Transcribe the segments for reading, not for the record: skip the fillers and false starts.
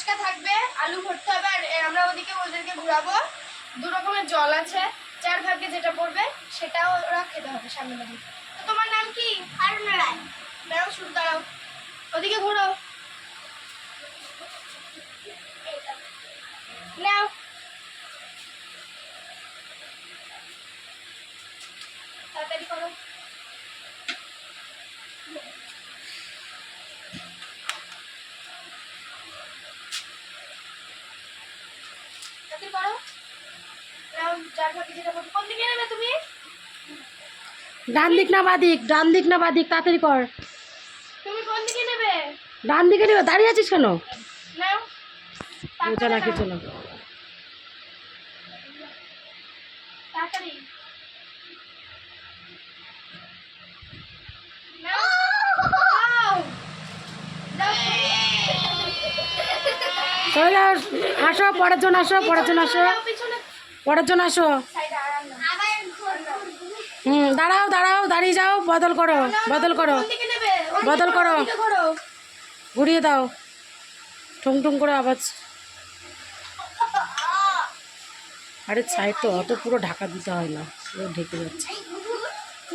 ফুচকা থাকবে, আলু ভর্তা হবে, আর আমরা ওদিকে ওদেরকে ঘোরাবো। 2 রকমের জল আছে, 4 ভাগে যেটা পড়বে সেটাও ওরা খেতে হবে সামনে বাড়ি। তো তোমার নাম কি? আরুণা রায়। দাঁড়াও, শুরু দাঁড়াও, ওদিকে ঘোরো, নাও। তাড়াতাড়ি করো। তাড়াতাড়ি করো। নাও, 4 ভাগে যেটা পড়বে। কোন দিকে নেবে তুমি? ডান দিক না বাদিক? ডান দিক না বাদিক? তাড়াতাড়ি কর। তুমি কোন দিকে নেবে? ডান দিকে নিবে। দাঁড়িয়ে আছিস কেন? নাও, বোঝা না কিছু না। তাড়াতাড়ি নাও, নাও, দাও। চলে যাও, আসো, পরের জন আসো, পরের জন আসো, পিছনে পরের জন আসো। সাইডে আরাম না। আবার দাঁড়াও দাঁড়াও, দাঁড়িয়ে যাও, বদল করো, বদল করো, কোন দিকে নেবে? বদল করো, ওদিকে ঘোরো। ঘুরিয়ে দাও, ঠুং ঠুং করে আওয়াজ। আরে সাইড তো অত পুরো ঢাকা দিতে হয় না, পুরো ঢেকে যাচ্ছে।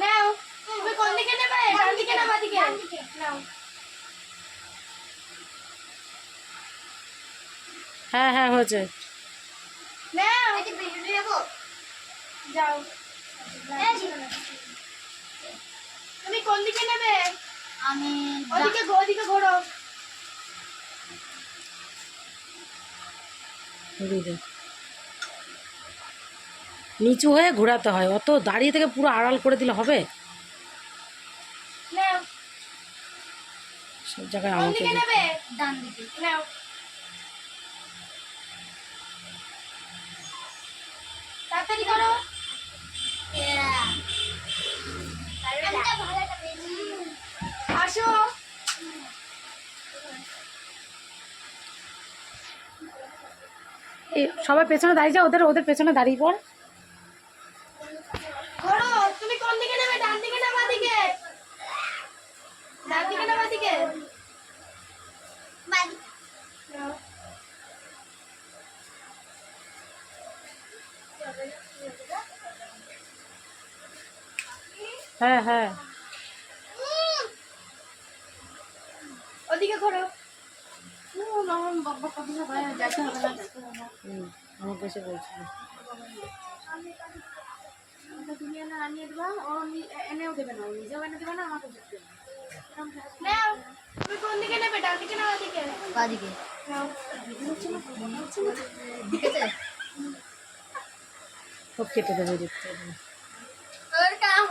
নাও, তুমি কোন দিকে নেবে? ডান দিকে না বাদিকে? নাও। হ্যাঁ হ্যাঁ, হয়েছে। নাও, এই যে ভিডিও দেবো। যাও। তুমি কোন দিকে নেবে? আমি ওদিকে ঘোরো। ঘুরিয়ে দে। নিচু হয়ে ঘোরাতে হয়, অত দাঁড়িয়ে থেকে পুরো আড়াল করে দিলে হবে? নাও, সব জায়গায় কোন আমাকে দিকে নেবে? ডান দিকে। নাও। তাড়াতাড়ি করো। আসো। এই সবাই পেছনে দাঁড়িয়ে যাও, ওদের ওদের পেছনে দাঁড়িয়ে পড়। ঘোরো। তুমি কোন দিকে নেবে? ডান দিকে না বাদিকে? ডান দিকে না বাদিকে? বাদিকে। নাও। হ্যাঁ হ্যাঁ, ওদিকে ঘোরো। বাবা কত সবাই যেতে হবে না, যেতে হবে না। আমাকে এসে বলছিল। তুমি এনে আনিয়ে দেবা, ও এনেও দেবে না, ও নিজেও এনে দেবে না, আমাকে দেবে না। নাও, তুমি কোন দিকে নেবে? ডান দিকে না বাদিকে? বাদিকে। নাও। সব কেটে দেবে, দেখতে হবে না। তোর কাম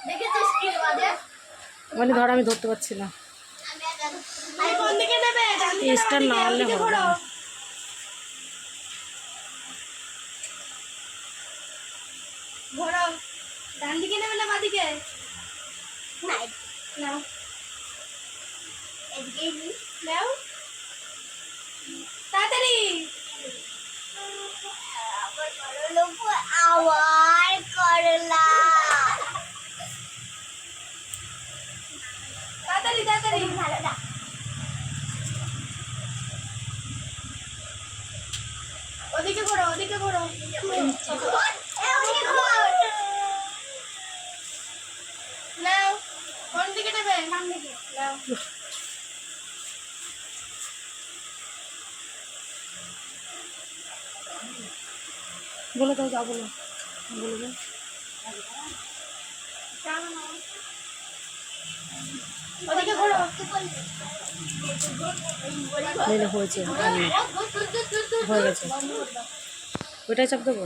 দেখেছিস কি বাজে? মানে ধর, আমি ধরতে পারছি না। তুমি কোন দিকে নেবে? ডান দিকে না এসটা না বাদিকে? আনলে ওদিকে হবে ঘোরো। না। ঘোরো। ডান দিকে নেবে না বাদিকে? নাও। এদিকেই নি। নাও। তাড়াতাড়ি। আবার করলা। তাড়াতাড়ি তাড়াতাড়ি। ওদিকে ঘোরো, ওদিকে ঘোরো। নাও, কোন দিকে নেবে? ডান দিকে। নাও। বলে দাও, যাবো না বলবে। ওদিকে ঘোরো। হয়েছে, হয়ে গেছে। ওইটাই চাপ দেবো।